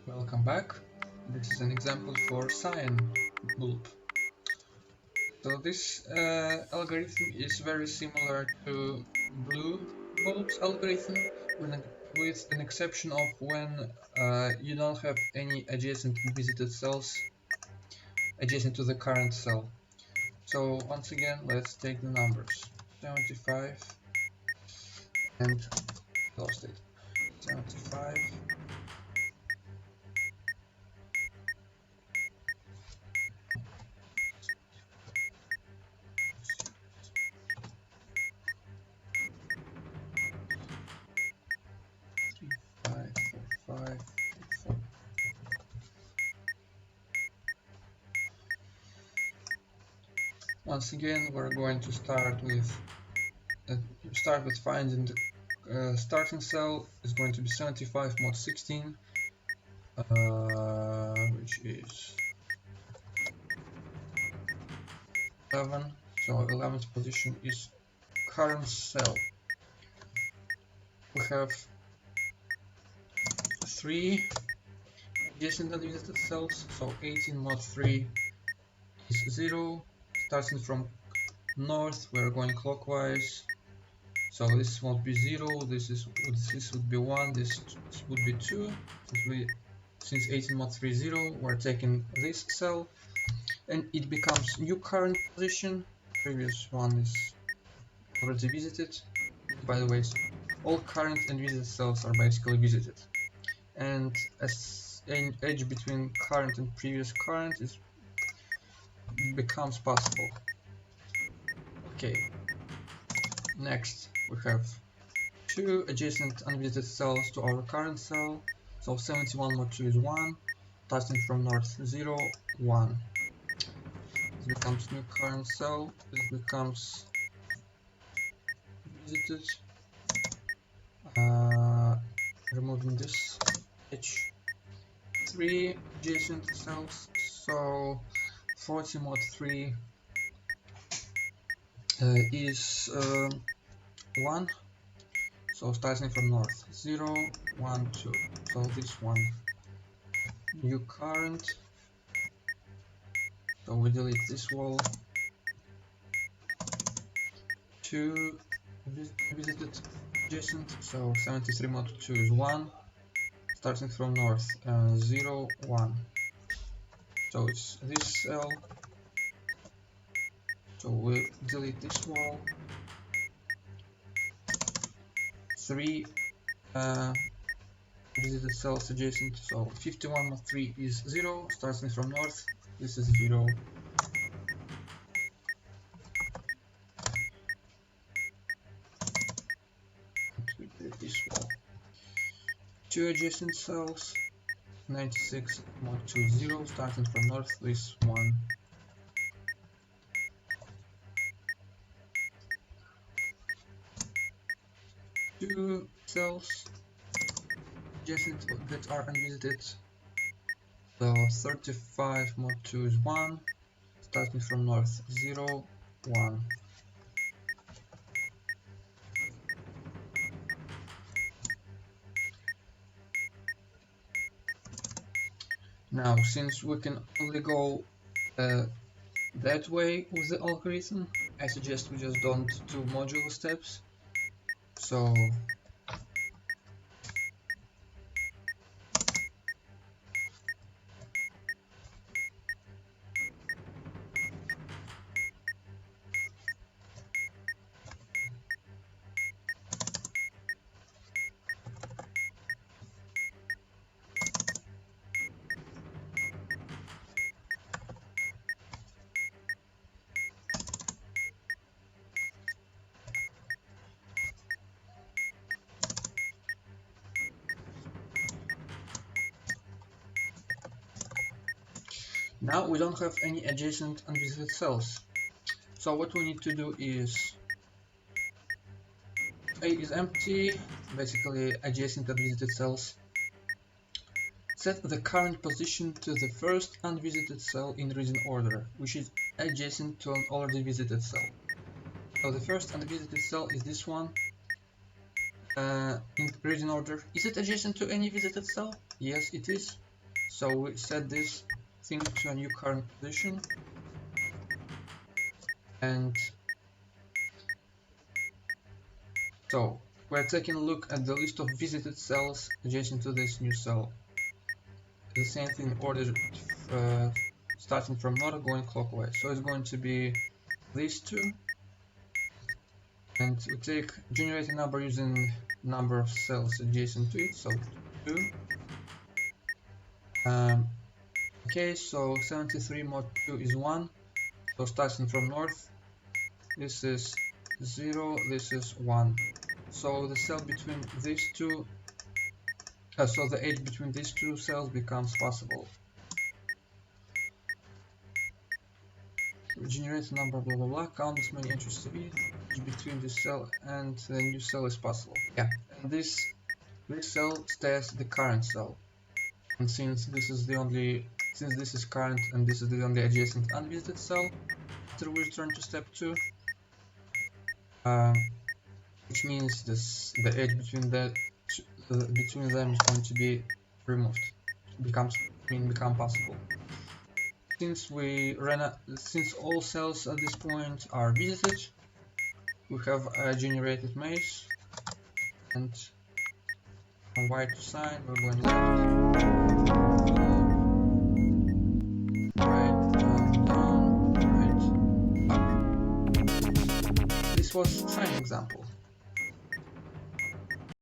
Welcome back. This is an example for Cyan bulb. So this algorithm is very similar to blue bulb's algorithm with an exception of when you don't have any adjacent visited cells adjacent to the current cell. So once again, let's take the numbers. 75 and lost it. 75 5 4 5 4. Once again, we're going to start with finding the starting cell. Is going to be 75 mod 16, which is 11. So 11th position is current cell. We have 3 adjacent unvisited cells. So 18 mod 3 is 0. Starting from north, we're going clockwise. So this won't be 0. This would be 1. This would be 2. Since 18 mod 3 is 0, we're taking this cell, and it becomes new current position. Previous one is already visited. By the way, all current and visited cells are basically visited, and as an edge between current and previous current becomes possible. Okay. Next, we have 2 adjacent unvisited cells to our current cell. So 71 mod 2 is 1. Starting from north, 0, 1. This becomes new current cell. This becomes visited. Removing this edge. 3 adjacent cells. So 40 mod 3 is 1. So starting from north, 0, 1, 2. So this one, new current. So we delete this wall. 2 visited adjacent. So 73 mod 2 is 1. Starting from north, 0, 1. So it's this cell. So we delete this wall. 3 visited cells adjacent. So 51 mod 3 is 0. Starting from north, this is 0. This wall. 2 adjacent cells. 96 mod 2 is 0. Starting from north, this one. Two cells adjacent that are unvisited. So 35 mod 2 is 1. Starting from north, 0, 1. Now, since we can only go that way with the algorithm, I suggest we just don't do modular steps. So now we don't have any adjacent unvisited cells. So what we need to do is A is empty, basically adjacent unvisited cells. Set the current position to the first unvisited cell in region order, which is adjacent to an already visited cell. So the first unvisited cell is this one. In region order. Is it adjacent to any visited cell? Yes, it is. So we set this thing to a new current position, and so we're taking a look at the list of visited cells adjacent to this new cell. The same thing in order, starting from north going clockwise. So it's going to be these two, and we generate a number using number of cells adjacent to it, so 2. Okay, so 73 mod 2 is 1, so starting from north, this is 0, this is 1. So the cell between these two, so the edge between these two cells becomes possible. We generate a number blah blah blah, count as many entries to be, edge between this cell and the new cell is possible. Yeah, and this cell stays the current cell. And since this is current and this is the only adjacent unvisited cell, after we return to step 2, which means the edge between them is going to be removed, become possible. Since all cells at this point are visited, we have a generated maze, and from right to Cyan we're going left, right, down, right, up. This was Cyan example.